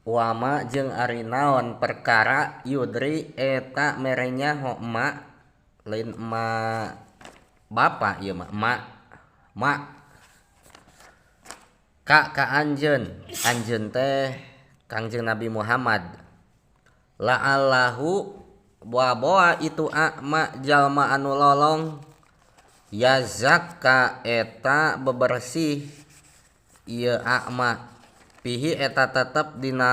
Wama jeung ari naon perkara yudri eta merenya emak lain emak bapa ieu mah emak ka anjeun teh Kangjeng Nabi Muhammad la'allahu boa itu mak jalma anu lolong ya zakka eta bebersih ieu mak pihi eta tetep dina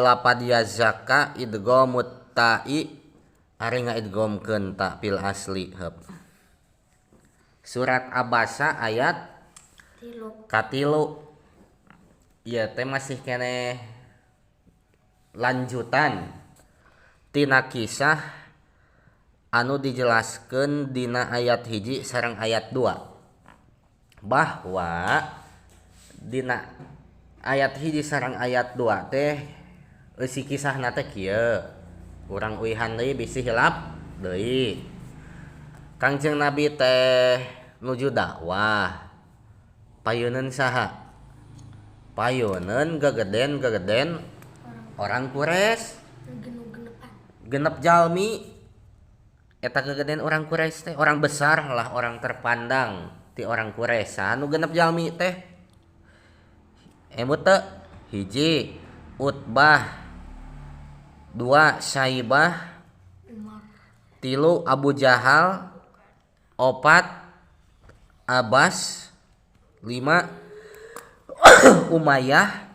lapad ya zakka idghamut ta'i ari ngaidghamkeun ta fil asli surat Abasa ayat 3 ieu teh masih keneh lanjutan tina kisah anu dijelaskeun dina ayat 1 sareng ayat 2 bahwa dina ayat 1 sareng ayat 2 teh eusi kisahna teh kieu urang uihan deui bisi hilap deui Kangjeng Nabi teh nuju dakwah payeuneun saha payeuneun gegeden orang Quraisy genep jalmi eta gegeden orang Quraisy teh orang besar lah orang terpandang ti orang Quraisy anu genep jalmi teh emut teu hiji Utbah 2 Syaibah 3 Abu Jahal 4 Abbas 5 Umayyah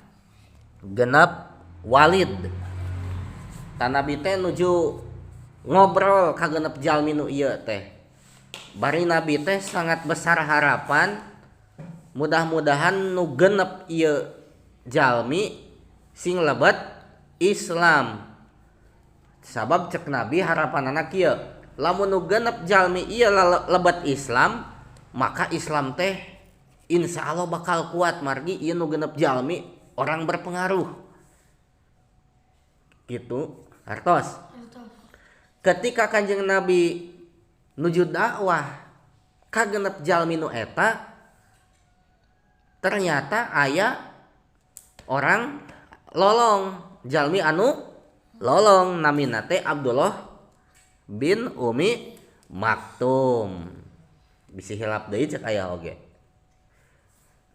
6 Walid ta Nabi teh nuju ngobrol ka genep jalmi nu ieu teh bari Nabi teh sangat besar harapan mudah-mudahan nu genep ieu jalmi sing lebet Islam sabab cek Nabi harapanana kieu lamun nu genep jalmi ieu lebet Islam maka Islam teh insya Allah bakal kuat margi ieu nu genep jalmi orang berpengaruh gitu hartos ketika Kanjeng Nabi nuju dakwah ka genep jalmi nu eta ternyata aya orang lolong jalmi anu lolong namina teh Abdullah bin Umi Maktum bisi hilap deui cek aya oge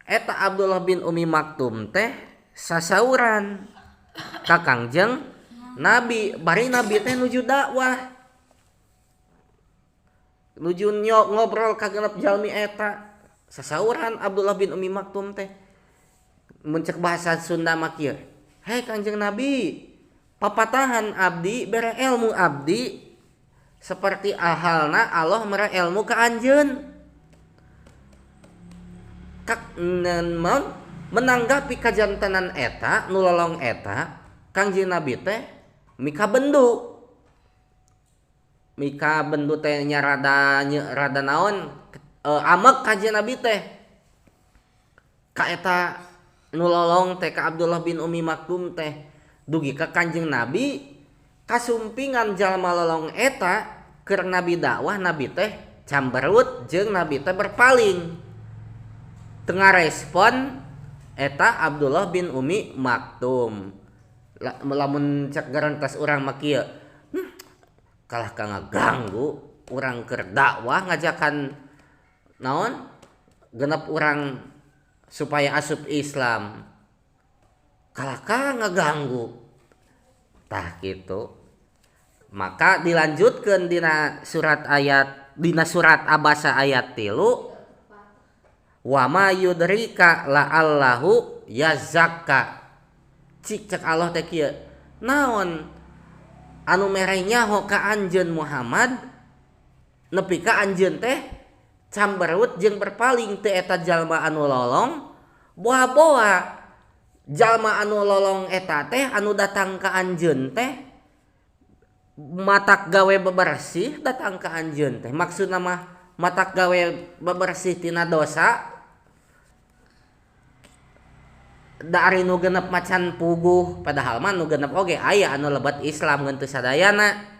eta Abdullah bin Umi Maktum teh sasauran ka Kangjeng Nabi bari Nabi teh nuju dakwah nuju ngobrol ka genep jalmi eta sasauran Abdullah bin Umi Maktum teh mun cek bahasa Sunda mah kieu hei Kangjeng Nabi papatahan abdi bere ilmu abdi seperti ahalna Allah mere ilmu ka anjeun menanggapi kajantenan eta nu lolong eta Kangjeng Nabi teh mika bendu teh nya rada naon amek Kangjeng Nabi teh ka eta nu lolong teh ka Abdullah bin Umi Maktum teh dugi ka Kanjeng Nabi kasumpingan jalma lolong eta keur Nabi dakwah Nabi teh camberut jeung Nabi teh berpaling tengah respon eta Abdullah bin Umi Maktum lamun cek garantas urang mah kieu kalah ka ngaganggu urang keur dakwah ngajakan naon genep urang supaya asup Islam kalah ka ngaganggu tah kitu maka dilanjutkeun dina surat Abasa ayat 3 wa ma yudrika la'allahu yazakka cik Allah teh kieu naon anu mere nyaho ka anjeun Muhammad nepi ka anjeun teh camberut jeung berpaling teu eta jalma anu lolong boa-boa jalma anu lolong eta teh anu datang ka anjeun teh matak gawe bebersih datang ka anjeun teh maksudna mah matak gawe bebersih tina dosa dari nu genep macan puguh padahal mah nu genep oge aya anu lebet Islam ngan teu sadayana